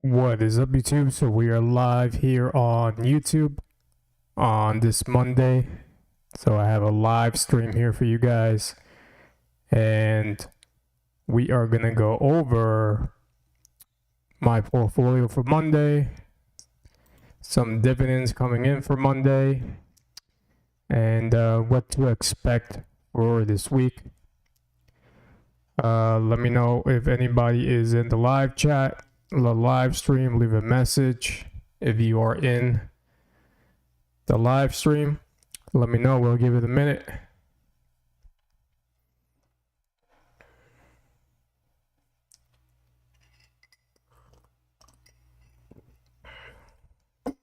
What is up, YouTube? So we are live here on YouTube on this Monday. So I have a live stream here for you guys, and we are gonna go over my portfolio for Monday, some dividends coming in for Monday, and what to expect for this week. Let me know if anybody is in the live chat, the live stream. Leave a message if you are in the live stream. Let me know. We'll give it a minute.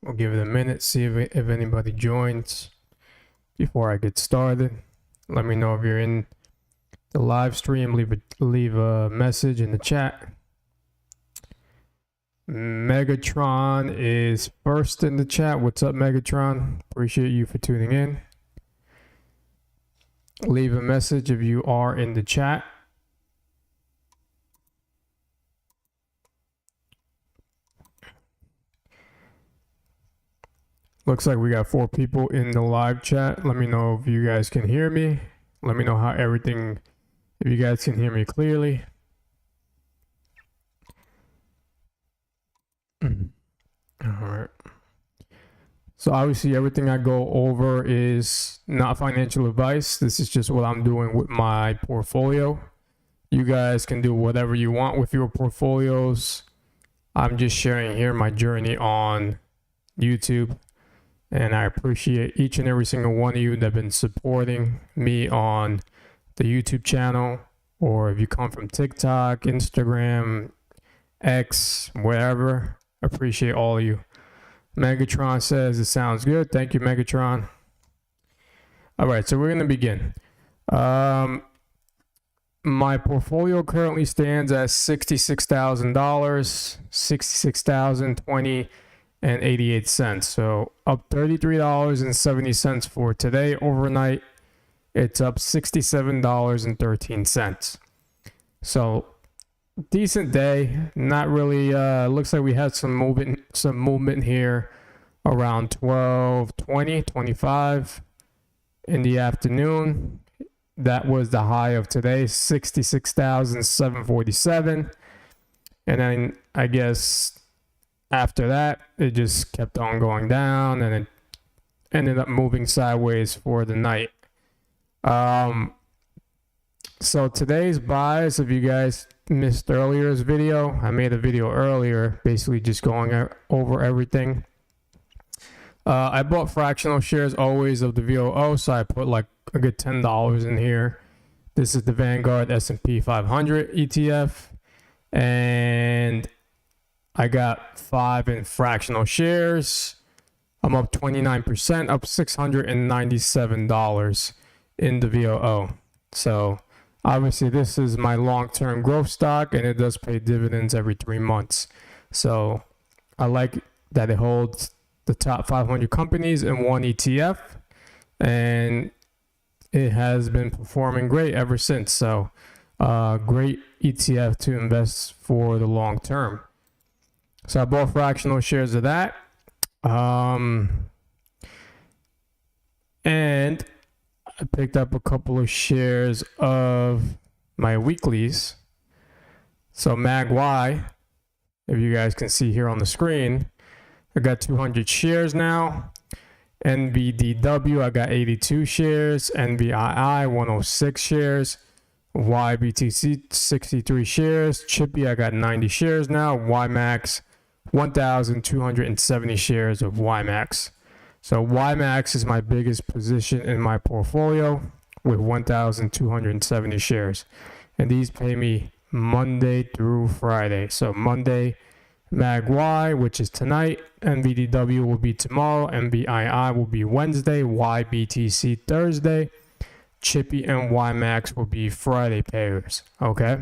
We'll give it a minute, see if anybody joins before I get started. Let me know if you're in the live stream. Leave a message in the chat. Megatron is first in the chat. What's up, Megatron? Appreciate you for tuning in. Leave a message if you are in the chat. Looks like we got 4 people in the live chat. Let me know if you guys can hear me. Let me know if you guys can hear me clearly. All right. So obviously everything I go over is not financial advice. This is just what I'm doing with my portfolio. You guys can do whatever you want with your portfolios. I'm just sharing here my journey on YouTube. And I appreciate each and every single one of you that have been supporting me on the YouTube channel, or if you come from TikTok, Instagram, X, wherever. Appreciate all of you. Megatron says it sounds good. Thank you, Megatron. All right, so we're going to begin. My portfolio currently stands at $66,000, $66,020 and 88 cents. So up $33.70 for today. Overnight, it's up $67.13. So decent day. Not really. Looks like we had some movement here around 12:20, 25 in the afternoon. That was the high of today, 66,747. And then I guess after that, it just kept on going down, and it ended up moving sideways for the night. So today's buys, if you guys missed earlier's video, I made a video earlier basically just going over everything. I bought fractional shares always of the VOO, so I put like a good $10 in here. This is the Vanguard S&P 500 ETF, and I got 5 in fractional shares. I'm up 29%, up $697 in the VOO. So obviously this is my long-term growth stock, and it does pay dividends every 3 months. So I like that it holds the top 500 companies in one ETF, and it has been performing great ever since. So great ETF to invest for the long term. So I bought fractional shares of that. And I picked up a couple of shares of my weeklies. So MAGY, if you guys can see here on the screen, I got 200 shares now. NVDW, I got 82 shares. NVII, 106 shares. YBTC, 63 shares. Chippy, I got 90 shares now. YMAX, 1,270 shares of YMAX. So YMAX is my biggest position in my portfolio with 1,270 shares. And these pay me Monday through Friday. So Monday, MAGY, which is tonight. NVDW will be tomorrow. NVII will be Wednesday. YBTC Thursday. Chippy and YMAX will be Friday payers. Okay.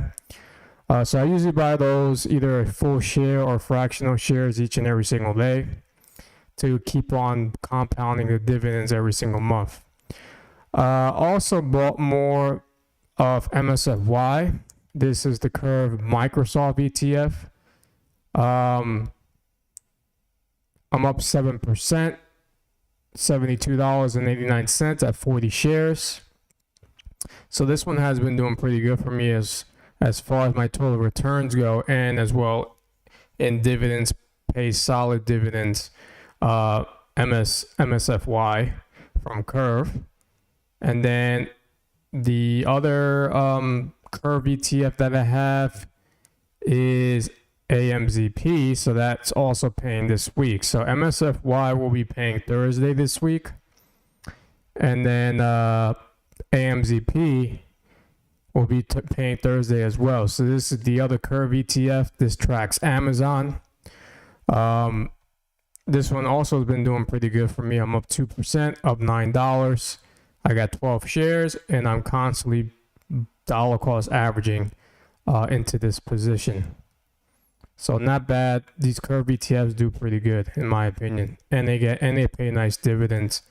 So I usually buy those either a full share or fractional shares each and every single day to keep on compounding the dividends every single month. Also bought more of MSFY. This is the Curve Microsoft ETF. I'm up 7%, $72.89 at 40 shares. So this one has been doing pretty good for me as far as my total returns go, and as well in dividends, pays solid dividends. MSFY from Curve. And then the other Curve ETF that I have is AMZP, so that's also paying this week. So MSFY will be paying Thursday this week, and then AMZP will be paying Thursday as well. So this is the other Curve ETF. This tracks Amazon. This one also has been doing pretty good for me. I'm up 2%, up $9. I got 12 shares, and I'm constantly dollar cost averaging into this position. So not bad. These Curve ETFs do pretty good in my opinion, and they pay nice dividends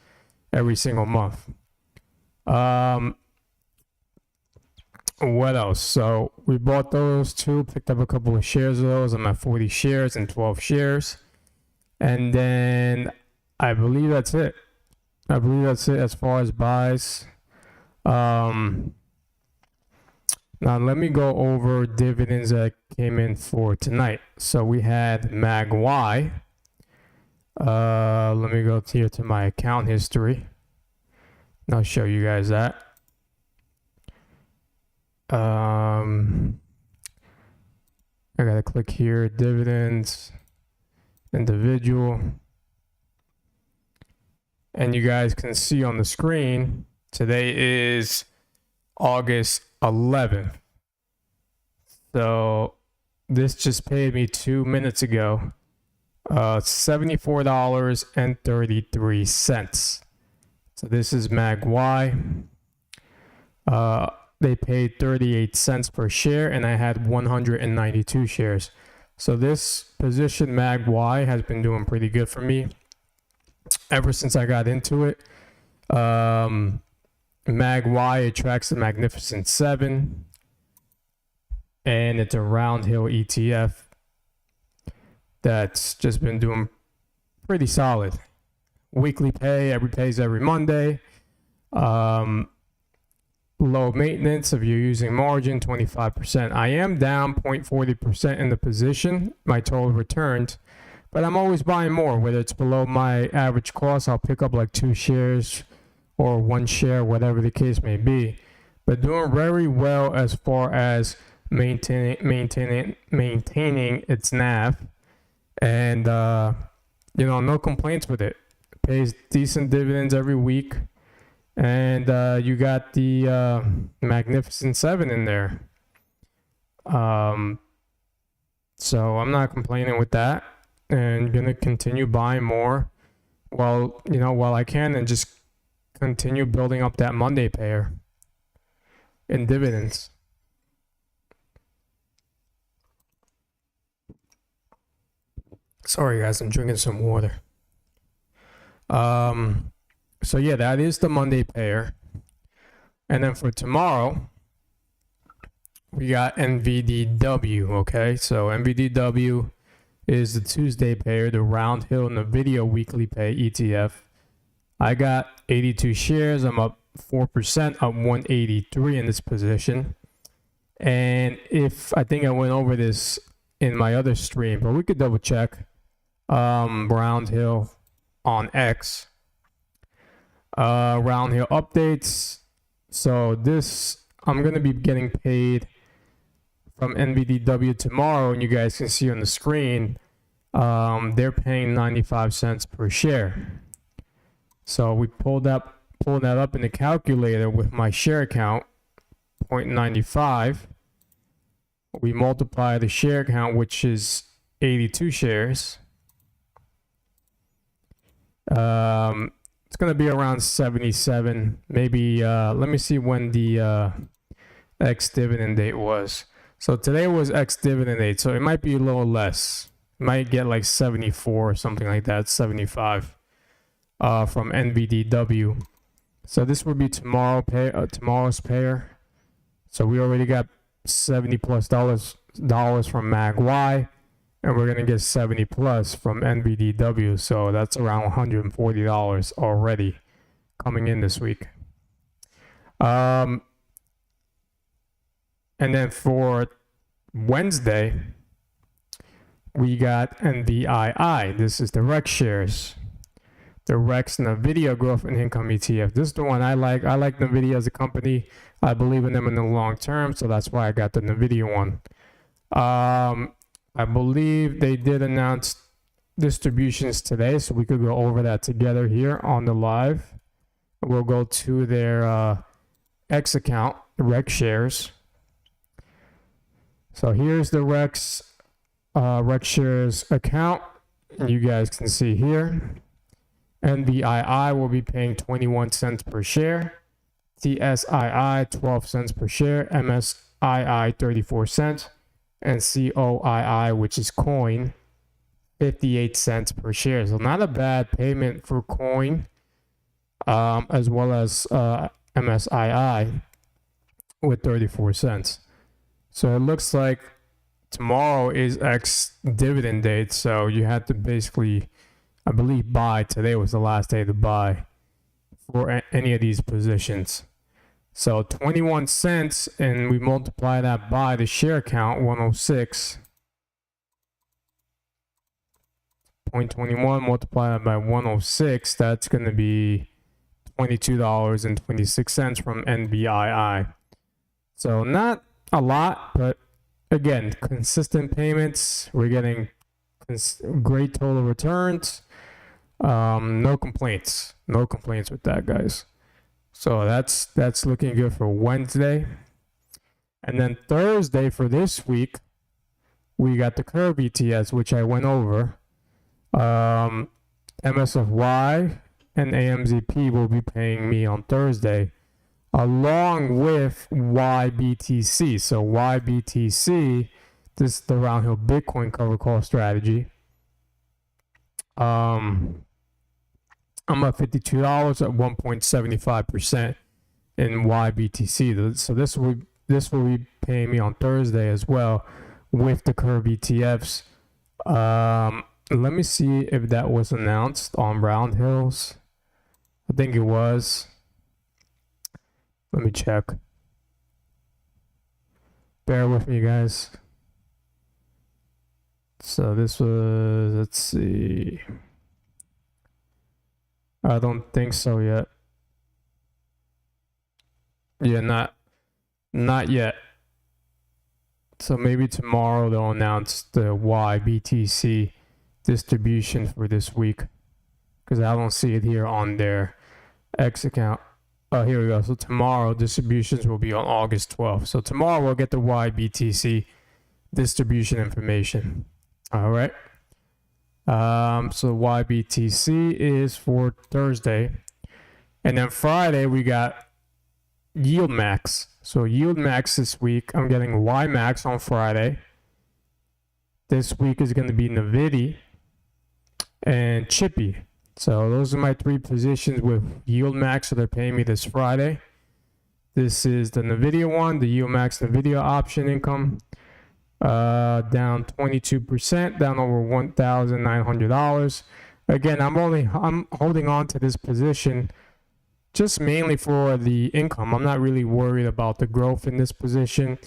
every single month. What else? So we bought those two, picked up a couple of shares of those. I'm at 40 shares and 12 shares. And then I believe that's it. As far as buys. Now let me go over dividends that came in for tonight. So we had MAGY. Let me go here to my account history, and I'll show you guys that. I gotta click here, dividends, individual, and you guys can see on the screen today is August 11th. So this just paid me 2 minutes ago $74.33. So this is MAGY. They paid 38 cents per share, and I had 192 shares. So this position, MAGY, has been doing pretty good for me ever since I got into it. MAGY attracts the Magnificent Seven, and it's a round hill ETF that's just been doing pretty solid. Weekly pay, pays every Monday. Low maintenance if you're using margin, 25%. I am down 0.40% in the position, my total returns, but I'm always buying more. Whether it's below my average cost, I'll pick up like 2 shares or 1 share, whatever the case may be. But doing very well as far as maintaining its NAV, and no complaints with it. It pays decent dividends every week. And you got the Magnificent Seven in there. So I'm not complaining with that, and gonna continue buying more while I can, and just continue building up that Monday payer in dividends. Sorry guys, I'm drinking some water. So yeah, that is the Monday payer. And then for tomorrow, we got NVDW, okay? So NVDW is the Tuesday payer, the round hill and the video weekly pay ETF. I got 82 shares. I'm up 4%, up 183 in this position. And I think I went over this in my other stream, but we could double check. Round hill on X. Round hill updates. So this, I'm going to be getting paid from NVDW tomorrow, and you guys can see on the screen, they're paying 95 cents per share. So we pulled that up in the calculator with my share count, 0.95. We multiply the share count, which is 82 shares. It's going to be around 77, maybe. Let me see when the ex-dividend date was. So today was ex-dividend date, so it might be a little less. It might get like 74 or something like that, 75 from NVDW. So this would be tomorrow's payer. So we already got $70+ from MAGY, and we're gonna get 70 plus from NBDW, so that's around $140 already coming in this week. And then for Wednesday, we got NVII. This is the REX shares. The REX NVIDIA Growth and Income ETF. This is the one I like. I like NVIDIA as a company. I believe in them in the long term, so that's why I got the NVIDIA one. I believe they did announce distributions today, so we could go over that together here on the live. We'll go to their X account, REX shares. So here's the REX shares account. You guys can see here. NVII will be paying 21 cents per share. TSII 12 cents per share. MSII 34 cents. And COII, which is coin, 58 cents per share. So not a bad payment for coin, as well as MSII with 34 cents. So it looks like tomorrow is X dividend date, so you had to basically, I believe, buy. Today was the last day to buy for any of these positions. So 21 cents, and we multiply that by the share count, 106.21, multiply that by 106, that's going to be $22.26 from NVII. So not a lot, but again, consistent payments. We're getting great total returns. No complaints. No complaints with that, guys. So that's looking good for Wednesday. And then Thursday for this week, we got the Curve ETS, which I went over. MSFY and AMZP will be paying me on Thursday, along with YBTC. So YBTC, this is the Round Hill Bitcoin cover call strategy. I'm at $52 at 1.75% in YBTC. So this will be paying me on Thursday as well with the Curve ETFs. Let me see if that was announced on Round Hills. I think it was. Let me check. Bear with me, guys. So this was, let's see. I don't think so yet. Yeah, not yet. So maybe tomorrow they'll announce the YBTC distribution for this week, because I don't see it here on their X account. Oh, here we go. So tomorrow distributions will be on August 12th. So tomorrow we'll get the YBTC distribution information. All right. So YBTC is for Thursday, and then Friday we got Yield Max. So Yield Max this week, I'm getting Y Max on Friday. This week is going to be NVIDIA and Chippy. So those are my three positions with Yield Max. So they're paying me this Friday. This is the NVIDIA one, the Yield Max NVIDIA option income. Down 22%, down over $1,900. Again, I'm holding on to this position just mainly for the income. I'm not really worried about the growth in this position,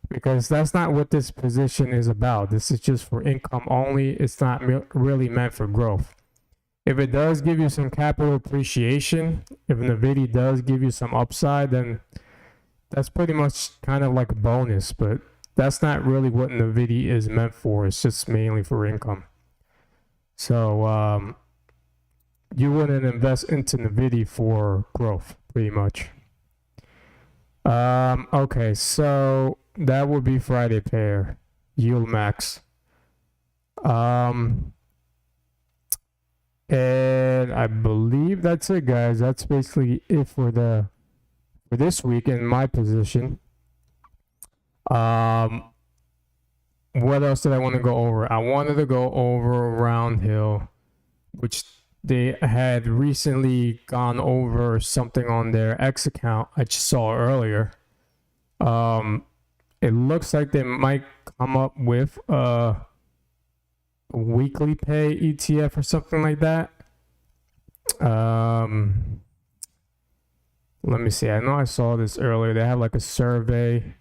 because that's not what this position is about. This is just for income only. It's not really meant for growth. If it does give you some capital appreciation, if NVIDIA does give you some upside, then that's pretty much kind of like a bonus, but that's not really what NVIDIA is meant for. It's just mainly for income. So you wouldn't invest into NVIDIA for growth, pretty much. Okay, so that would be Friday pair, Yield Max. And I believe that's it, guys. That's basically it for this week in my position. What else did I want to go over? I wanted to go over Round Hill, which they had recently gone over something on their X account I just saw earlier. It looks like they might come up with a weekly pay ETF or something like that. Let me see. I know I saw this earlier. They have like a survey.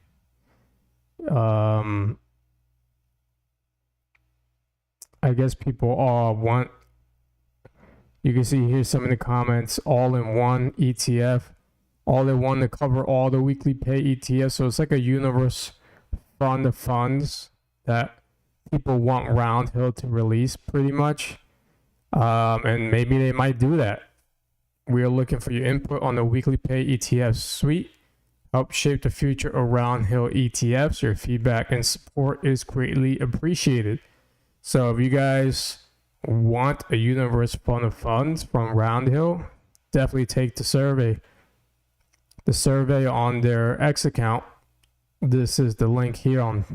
I guess people all want. You can see here some of the comments. All-in-one ETF. All-in-one to cover all the weekly pay ETFs. So it's like a universe fund of funds that people want Roundhill to release, pretty much. And maybe they might do that. We are looking for your input on the weekly pay ETF suite. Help shape the future of Roundhill ETFs. Your feedback and support is greatly appreciated. So if you guys want a universe fund of funds from Roundhill, definitely take the survey. The survey on their X account. This is the link here on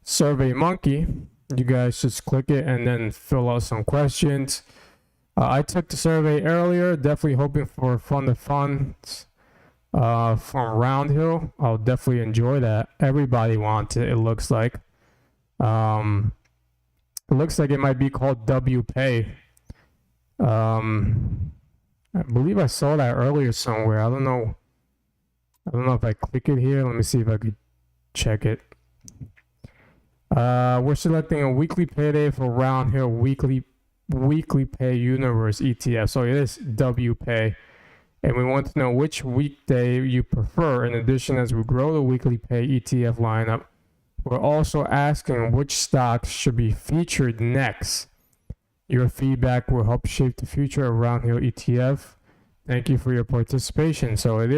SurveyMonkey. You guys just click it and then fill out some questions. I took the survey earlier, definitely hoping for fund of funds from Roundhill. I'll definitely enjoy that. Everybody wants it, it looks like. It looks like it might be called WPay. I believe I saw that earlier somewhere. I don't know if I click it here. Let me see if I could check it. We're selecting a weekly payday for Roundhill weekly pay universe ETF. So it is WPay. And we want to know which weekday you prefer. In addition, as we grow the weekly pay ETF lineup, we're also asking which stocks should be featured next. Your feedback will help shape the future of Roundhill ETF. Thank you for your participation. So it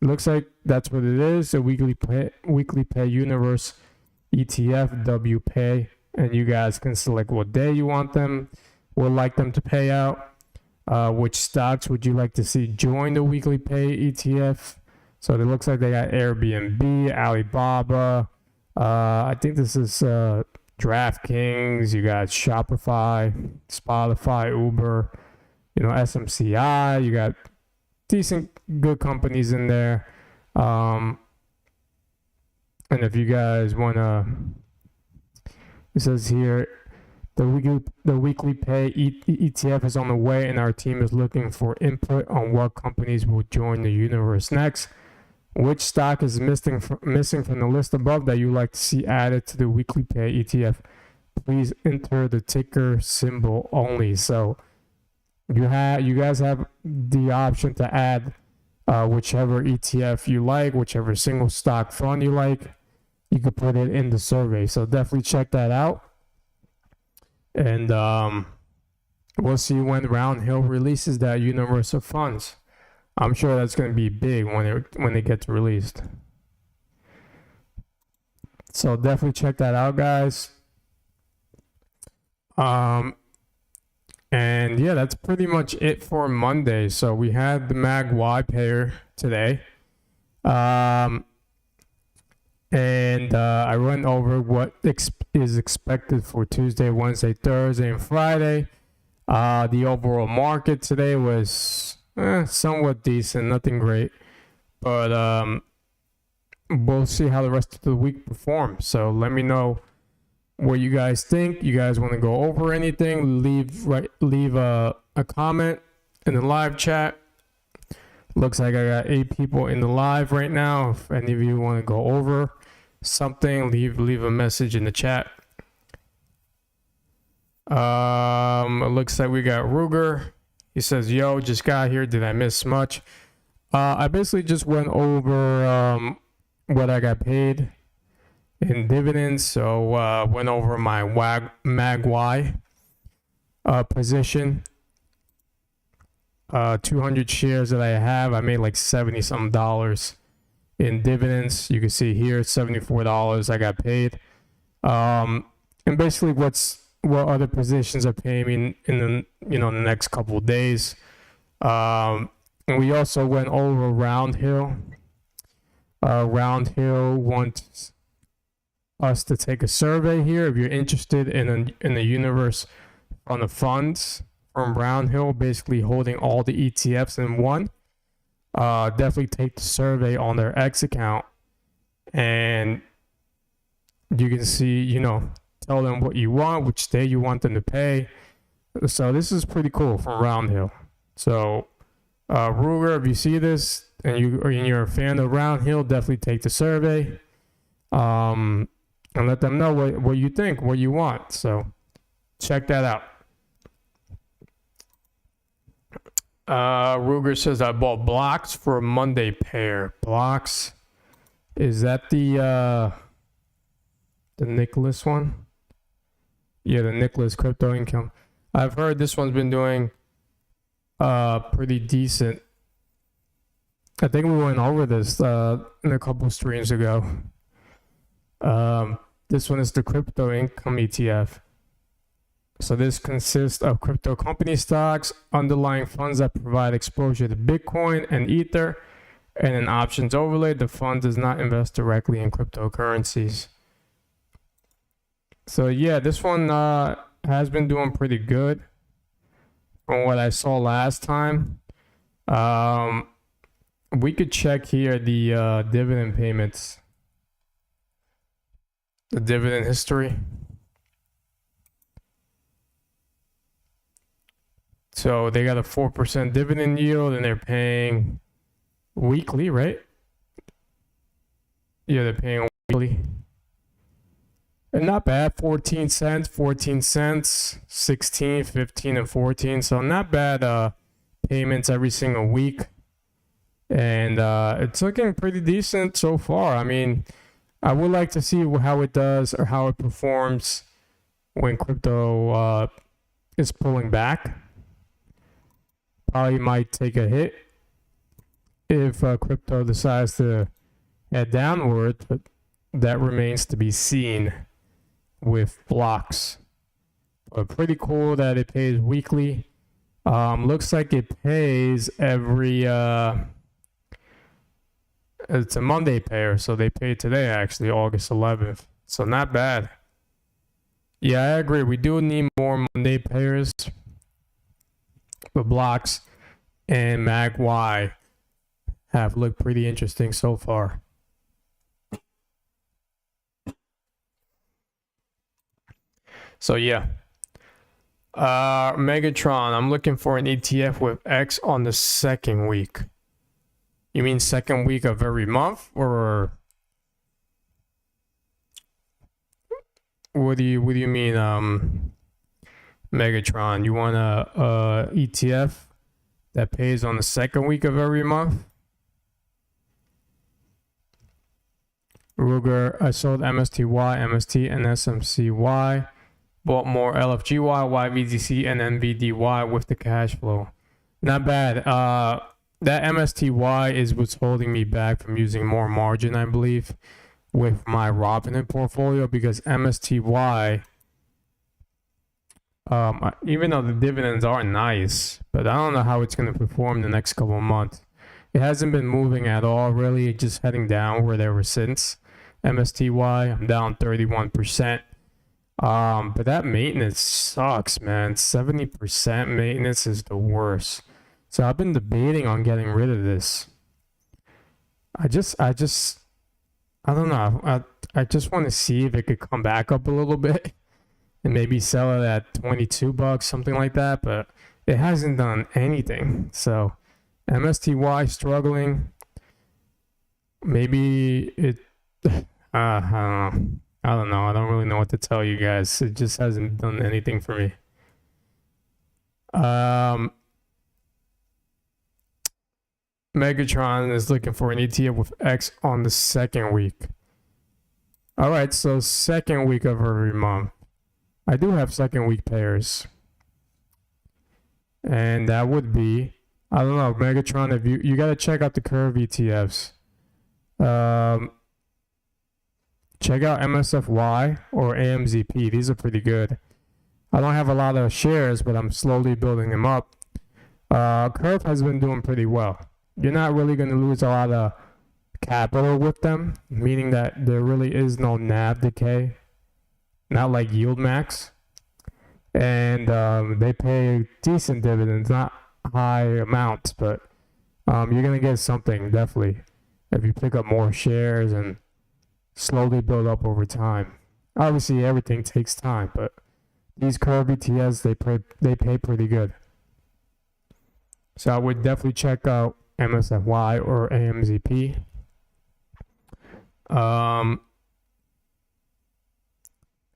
looks like that's what it is, a weekly pay universe ETF, WPay, and you guys can select what day you want them, would like them to pay out, which stocks would you like to see join the weekly pay ETF. So it looks like they got Airbnb, Alibaba, I think this is DraftKings, you got Shopify, Spotify, Uber, SMCI, you got decent, good companies in there. And if you guys want to, it says here, the weekly pay ETF is on the way, and our team is looking for input on what companies will join the universe next. Which stock is missing from the list above that you like to see added to the weekly pay ETF? Please enter the ticker symbol only. So you guys have the option to add whichever ETF you like, whichever single stock fund you like. You could put it in the survey. So definitely check that out. And we'll see when Roundhill releases that universe of funds. I'm sure that's going to be big when it gets released. So definitely check that out, guys. And yeah, that's pretty much it for Monday. So we had the Mag Y pair today. And I went over what is expected for Tuesday, Wednesday, Thursday, and Friday. The overall market today was somewhat decent, nothing great. But we'll see how the rest of the week performs. So let me know what you guys think. You guys want to go over anything, leave a comment in the live chat. Looks like I got 8 people in the live right now. If any of you want to go over something, leave a message in the chat. It looks like we got Ruger. He says, yo, just got here, did I miss much? I basically just went over what I got paid in dividends. So went over my Mag Y position. 200 shares that I have, I made like $70 something in dividends. You can see here, $74 I got paid. And basically what other positions are paying me in the next couple of days. And we also went over Roundhill. Roundhill wants us to take a survey here. If you're interested in the universe on the funds from Roundhill, basically holding all the ETFs in one, definitely take the survey on their X account, and you can see, tell them what you want, which day you want them to pay. So this is pretty cool from Roundhill. So Ruger, if you see this and you're a fan of Roundhill, definitely take the survey and let them know what you think, what you want. So check that out. Ruger says I bought blocks for a Monday pair. Blocks, is that the Nicholas one? Yeah, the Nicholas crypto income. I've heard this one's been doing pretty decent. I think we went over this in a couple streams ago. This one is the crypto income ETF. So this consists of crypto company stocks, underlying funds that provide exposure to Bitcoin and Ether, and an options overlay. The fund does not invest directly in cryptocurrencies. So yeah, this one has been doing pretty good from what I saw last time. We could check here the dividend payments, the dividend history. So they got a 4% dividend yield and they're paying weekly, right? Yeah, they're paying weekly. And not bad, 14 cents, 16, 15, and 14. So not bad payments every single week. And it's looking pretty decent so far. I mean, I would like to see how it does or how it performs when crypto is pulling back. Probably might take a hit if crypto decides to head downward, but that remains to be seen with blocks. But pretty cool that it pays weekly. Looks like it pays every it's a Monday payer, so they paid today actually, August 11th. So not bad. Yeah, I agree. We do need more Monday payers. But blocks and MagY have looked pretty interesting so far. So yeah, Megatron, I'm looking for an ETF with X on the second week. You mean second week of every month, or what do you mean, Megatron? You want a ETF that pays on the second week of every month? Ruger, I sold MSTY, MST, and SMCY. Bought more LFGY, YVDC, and NVDY with the cash flow. Not bad. That MSTY is what's holding me back from using more margin, I believe, with my Robinhood portfolio, because MSTY, even though the dividends are nice, but I don't know how it's going to perform the next couple of months. It hasn't been moving at all, really, just heading downward ever since. MSTY, I'm down 31%. But that maintenance sucks, man. 70% maintenance is the worst. So I've been debating on getting rid of this. I don't know. I just want to see if it could come back up a little bit and maybe sell it at $22, something like that. But it hasn't done anything. So MSTY struggling. Maybe it. I don't know. I don't know. I don't really know what to tell you guys. It just hasn't done anything for me. Megatron is looking for an ETF with X on the second week. All right, so second week of every month. I do have second week pairs. And that would be, I don't know, Megatron, if you got to check out the Curve ETFs. Check out MSFY or AMZP. These are pretty good. I don't have a lot of shares, but I'm slowly building them up. Curve has been doing pretty well. You're not really going to lose a lot of capital with them, meaning that there really is no NAV decay, not like Yield Max. And they pay decent dividends, not high amounts, but you're going to get something, definitely, if you pick up more shares and slowly build up over time. Obviously, everything takes time, but these curve ETFs, they pay pretty good. So I would definitely check out MSFY or AMZP.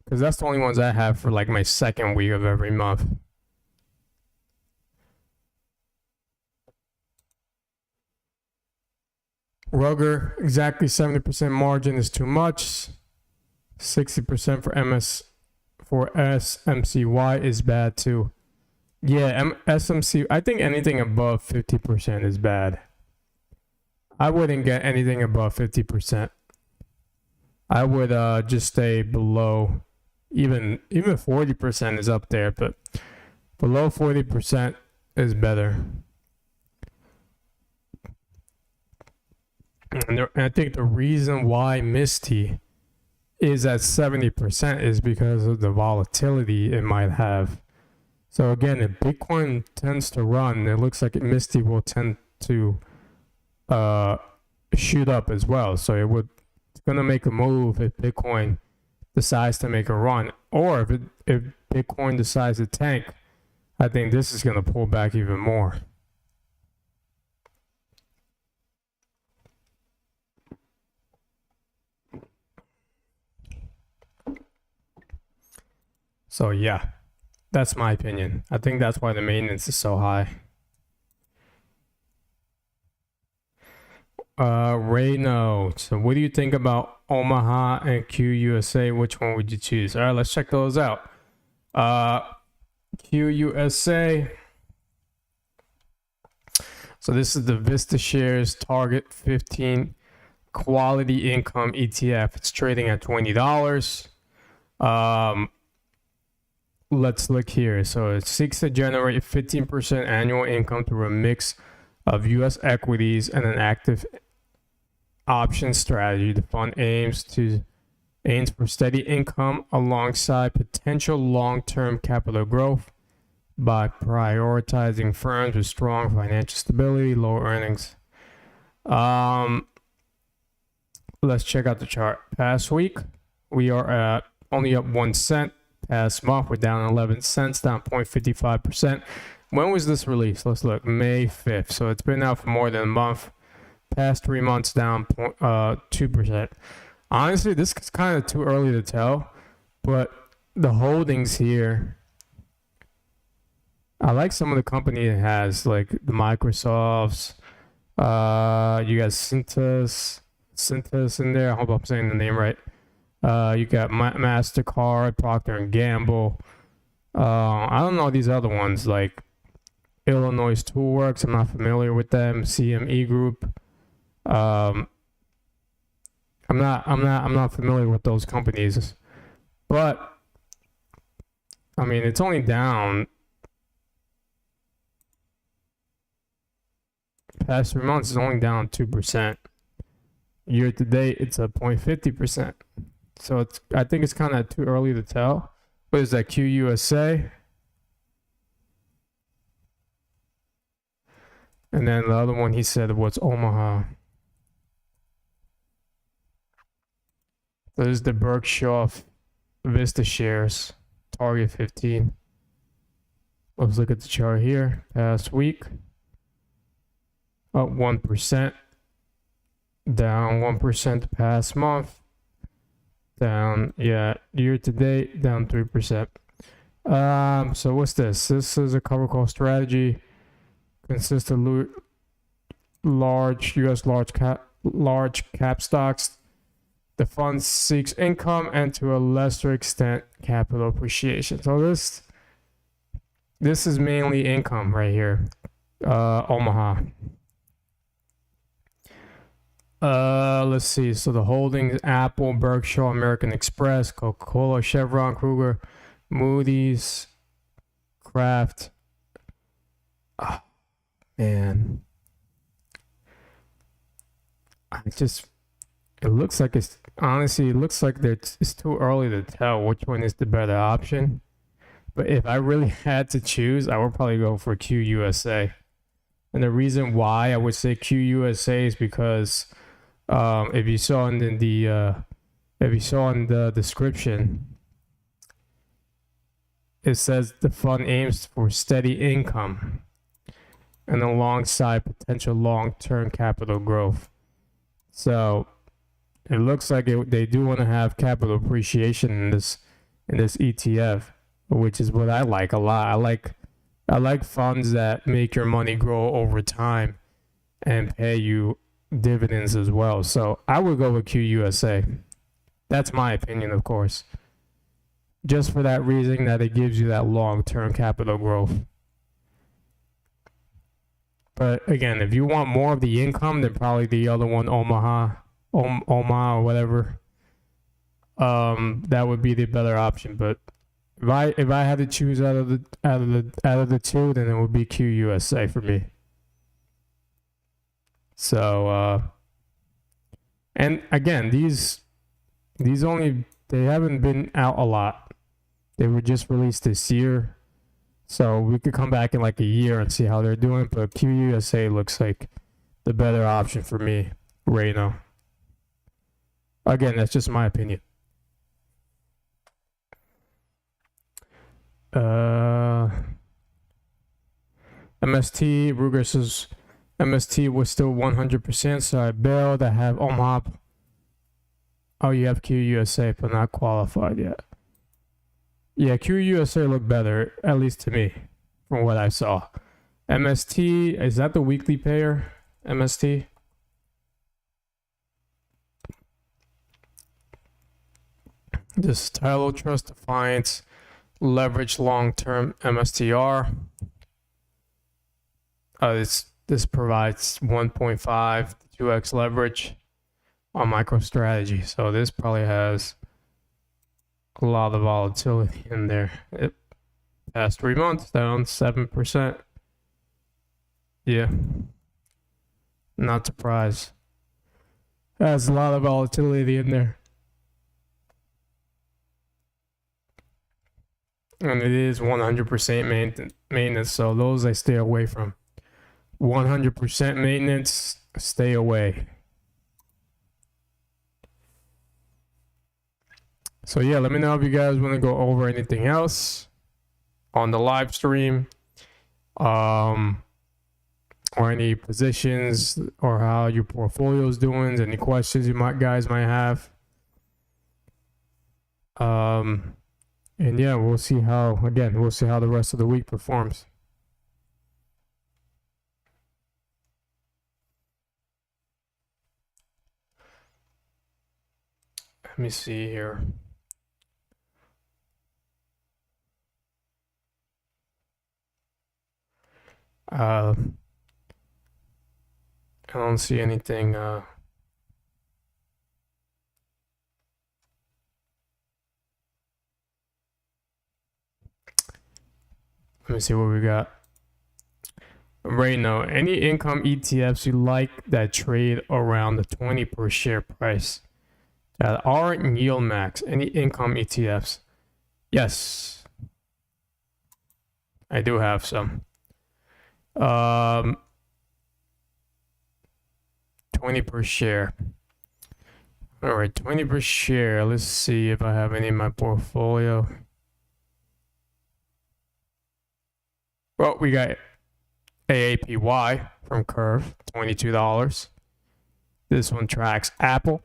Because that's the only ones I have for like my second week of every month. Rugger, exactly 70% margin is too much. 60% for SMCY is bad too. Yeah, SMC, I think anything above 50% is bad. I wouldn't get anything above 50%. I would just stay below. Even 40% is up there, but below 40% is better. And I think the reason why Misty is at 70% is because of the volatility it might have. So again, if Bitcoin tends to run, it looks like Misty will tend to shoot up as well. So it's gonna make a move if Bitcoin decides to make a run, or if Bitcoin decides to tank. I think this is gonna pull back even more. So yeah, that's my opinion. I think that's why the maintenance is so high. Rayno, so what do you think about Omaha and QUSA? Which one would you choose? All right, let's check those out. QUSA. So this is the Vista Shares Target 15 Quality Income ETF. It's trading at $20. Let's look here. So it seeks to generate 15% annual income through a mix of U.S. equities and an active option strategy. The fund aims for steady income alongside potential long-term capital growth by prioritizing firms with strong financial stability, low earnings. Let's check out the chart. Past week, we are at only up 1 cent. Past month, we're down 11 cents, down 0.55%. When was this released? Let's look. May 5th. So it's been out for more than a month. Past 3 months, down 2%. Honestly, this is kind of too early to tell, but the holdings here, I like some of the company it has, like the Microsofts. You got Cintas in there. I hope I'm saying the name right. You got MasterCard, Procter and Gamble. I don't know these other ones like Illinois Toolworks. I'm not familiar with them. CME Group. I'm not familiar with those companies. But I mean, it's only down past 3 months. It's only down 2%. Year to date, it's a 0.50%. So I think it's kind of too early to tell. What is that, QUSA? And then the other one he said was Omaha. There's the Berkshire Vista Shares, Target 15. Let's look at the chart here. Past week, up 1%. Down 1% the past month. Down, yeah, year to date, down 3%. So what's this? This is a cover call strategy. Consists of large U.S. large cap stocks. The fund seeks income and to a lesser extent capital appreciation. So this is mainly income right here. Omaha. Let's see. So the holdings: Apple, Berkshire, American Express, Coca-Cola, Chevron, Kruger, Moody's, Kraft. Oh, man, it looks like it's too early to tell which one is the better option. But if I really had to choose, I would probably go for QUSA. And the reason why I would say QUSA is because if you saw in the if you saw in the description, it says the fund aims for steady income and alongside potential long-term capital growth. So it looks like they do want to have capital appreciation in this ETF, which is what I like a lot. I like funds that make your money grow over time and pay you dividends as well. So I would go with QUSA. That's my opinion, of course. Just for that reason that it gives you that long-term capital growth. But again, if you want more of the income, then probably the other one, Omaha or whatever, that would be the better option. But if I had to choose out of the two, then it would be QUSA for me. So and again, these only, they haven't been out a lot. They were just released this year, so we could come back in like a year and see how they're doing. But QUSA looks like the better option for me right now. Again, that's just my opinion. MST, Ruger says MST was still 100%, so I bailed. I have Omaha. Oh, you have QUSA, but not qualified yet. Yeah, QUSA looked better, at least to me, from what I saw. MST, is that the weekly payer? MST? This Tylo Trust Defiance Leverage Long-Term MSTR. This provides 1.5 to 2x leverage on MicroStrategy. So this probably has a lot of volatility in there. Past 3 months, down 7%. Yeah. Not surprised. Has a lot of volatility in there. And it is 100% maintenance, so those I stay away from. 100% maintenance, stay away. So yeah, let me know if you guys want to go over anything else on the live stream, or any positions, or how your portfolio is doing, any questions you guys might have. And yeah, we'll see how the rest of the week performs. Let me see here. I don't see anything. Let me see what we got. Right now, any income ETFs you like that trade around the 20 per share price that aren't yield max? Any income ETFs? Yes, I do have some. 20 per share. All right, 20 per share. Let's see if I have any in my portfolio. Well, we got AAPY from Curve, $22. This one tracks Apple,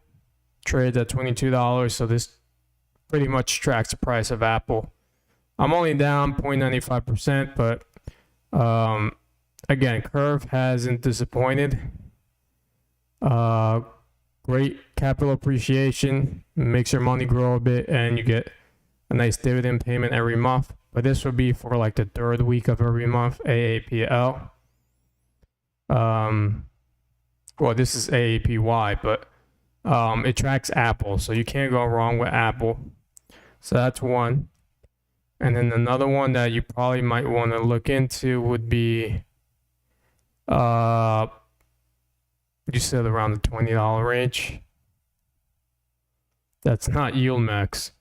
trades at $22. So this pretty much tracks the price of Apple. I'm only down 0.95%, but again, Curve hasn't disappointed. Great capital appreciation, makes your money grow a bit, and you get a nice dividend payment every month. But this would be for like the third week of every month, AAPL. Well, this is AAPY, but it tracks Apple, so you can't go wrong with Apple. So that's one. And then another one that you probably might want to look into would be, you said around the $20 range. That's not yield max.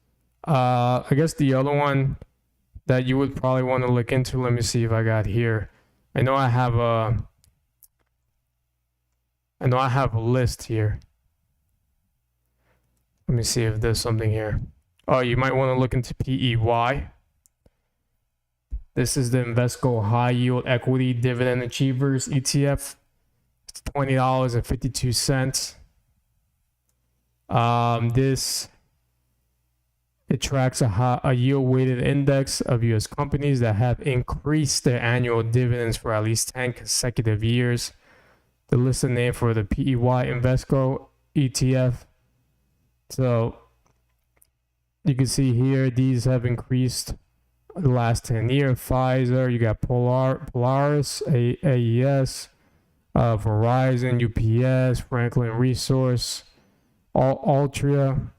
I guess the other one that you would probably want to look into, let me see if I got here. I know I have a list here. Let me see if there's something here. Oh, you might want to look into PEY. This is the Invesco High Yield Equity Dividend Achievers ETF. It's $20.52. It tracks a yield-weighted index of U.S. companies that have increased their annual dividends for at least 10 consecutive years. The listed name for the PEY Invesco ETF. So you can see here, these have increased the last 10 years. Pfizer, you got Polaris, AES, Verizon, UPS, Franklin Resource, Altria.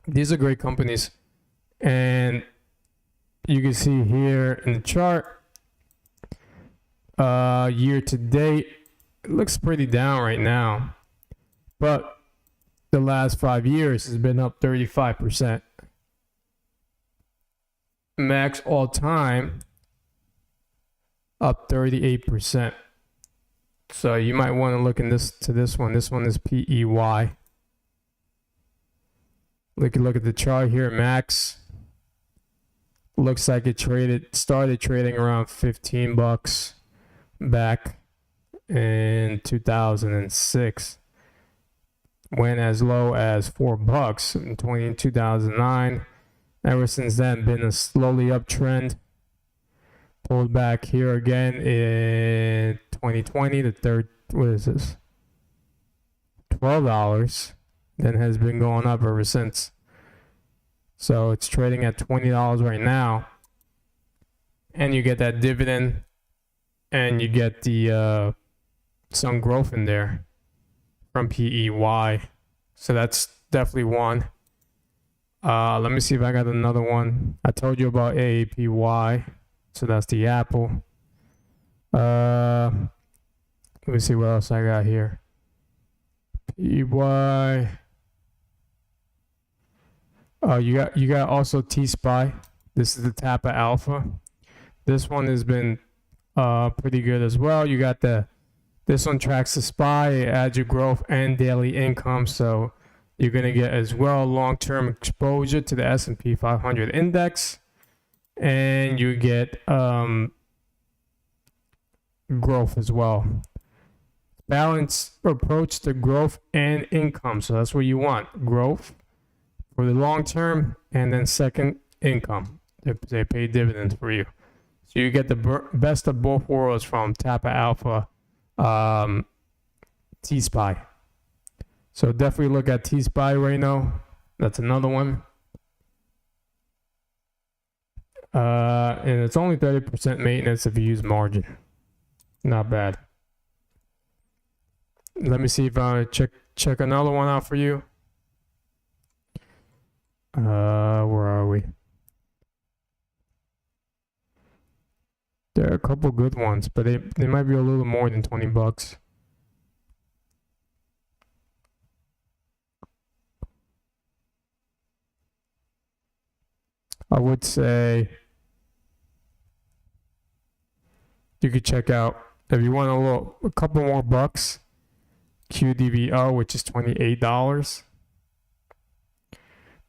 These are great companies. And you can see here in the chart, year to date, it looks pretty down right now. But the last 5 years has been up 35%. Max all time up 38%. So you might want to look in this one. This one is PEY. Look at the chart here. Max looks like it started trading around $15 back in 2006. Went as low as $4 in 2009. Ever since then, been a slowly uptrend. Pulled back here again in 2020. The third, what is this? $12. Then has been going up ever since. So it's trading at $20 right now. And you get that dividend, and you get the some growth in there from PEY. So that's definitely one. Let me see if I got another one. I told you about AAPY. So that's the Apple. Let me see what else I got here. PEY. You got also T-SPY. This is the Tappa Alpha. This one has been pretty good as well. You got this one tracks the SPY, it adds your growth and daily income, so you're gonna get as well long-term exposure to the S&P 500 index, and you get growth as well. Balanced approach to growth and income, so that's what you want: growth for the long term, and then second, income. They pay dividends for you. So you get the best of both worlds from Tappa Alpha T-SPY. So definitely look at T-SPY right now. That's another one. And it's only 30% maintenance if you use margin. Not bad. Let me see if I check another one out for you. Where are we? There are a couple good ones, but they might be a little more than $20. I would say you could check out, if you want a couple more bucks, QDVO, which is $28.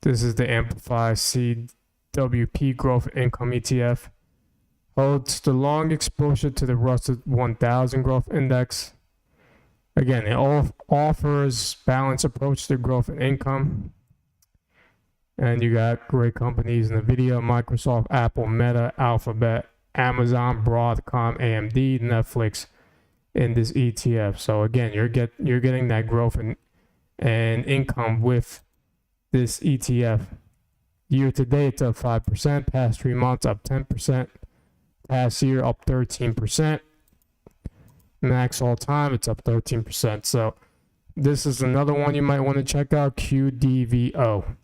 This is the Amplify CWP Growth Income ETF. Holds the long exposure to the Russell 1000 Growth Index. Again, it offers balanced approach to growth and income. And you got great companies: NVIDIA, Microsoft, Apple, Meta, Alphabet, Amazon, Broadcom, AMD, Netflix in this ETF. So again, you're getting that growth and income with this ETF. Year to date, it's up 5%. Past 3 months, up 10%. Past year, up 13%. Max all time, it's up 13%. So this is another one you might want to check out, QDVO.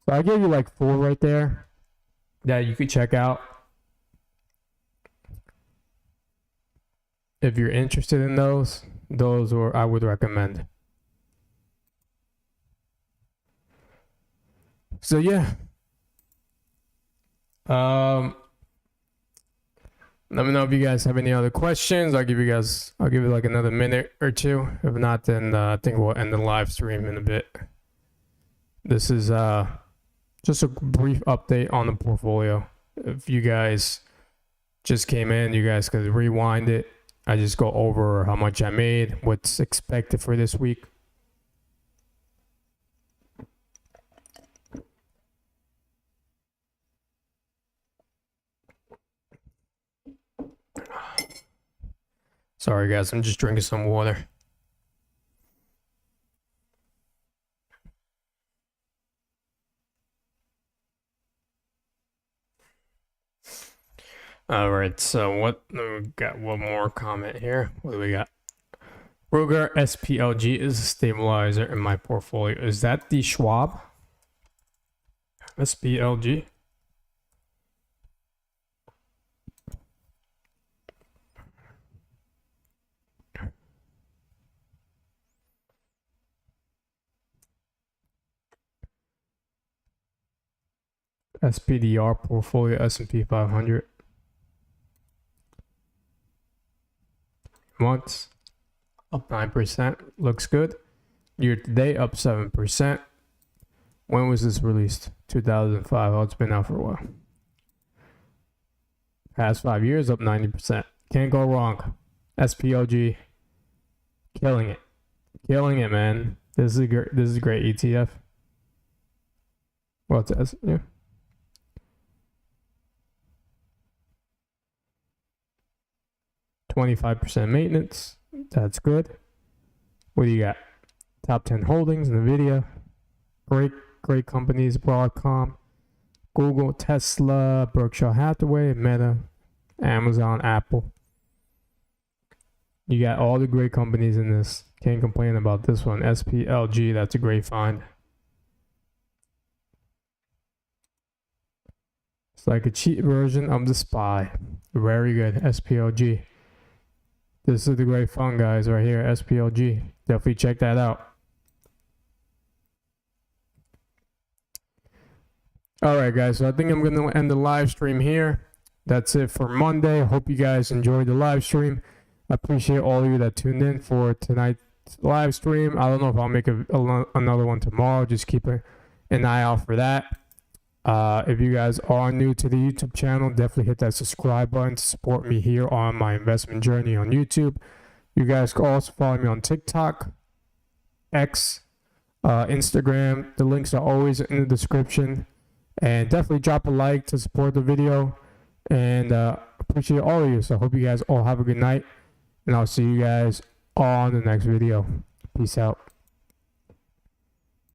So I gave you like 4 right there that you could check out if you're interested in those. Those I would recommend. So yeah. Let me know if you guys have any other questions. I'll give you like another minute or two. If not, then I think we'll end the live stream in a bit. This is just a brief update on the portfolio. If you guys just came in, you guys could rewind it. I just go over how much I made, what's expected for this week. Sorry guys, I'm just drinking some water. All right, so we got one more comment here. What do we got? Ruger SPLG is a stabilizer in my portfolio. Is that the Schwab? SPLG? SPDR portfolio, S&P 500. Months up 9%, looks good. Year to date up 7%. When was this released? 2005. Oh, it's been out for a while. Past 5 years up 90%. Can't go wrong. SPLG, killing it, man. This is a great ETF. Well, it says, yeah. %25 maintenance. That's good. What do you got? Top 10 holdings, NVIDIA. Great companies. Broadcom, Google, Tesla, Berkshire Hathaway, Meta, Amazon, Apple. You got all the great companies in this. Can't complain about this one. SPLG, that's a great find. It's like a cheap version of the SPY. Very good. SPLG. This is the great fun, guys, right here. SPLG. Definitely check that out. All right, guys. So I think I'm going to end the live stream here. That's it for Monday. Hope you guys enjoyed the live stream. I appreciate all of you that tuned in for tonight's live stream. I don't know if I'll make another one tomorrow. Just keep an eye out for that. If you guys are new to the YouTube channel, definitely hit that subscribe button to support me here on my investment journey on YouTube. You guys can also follow me on TikTok, X, Instagram. The links are always in the description. And definitely drop a like to support the video. And appreciate all of you. So I hope you guys all have a good night. And I'll see you guys on the next video. Peace out.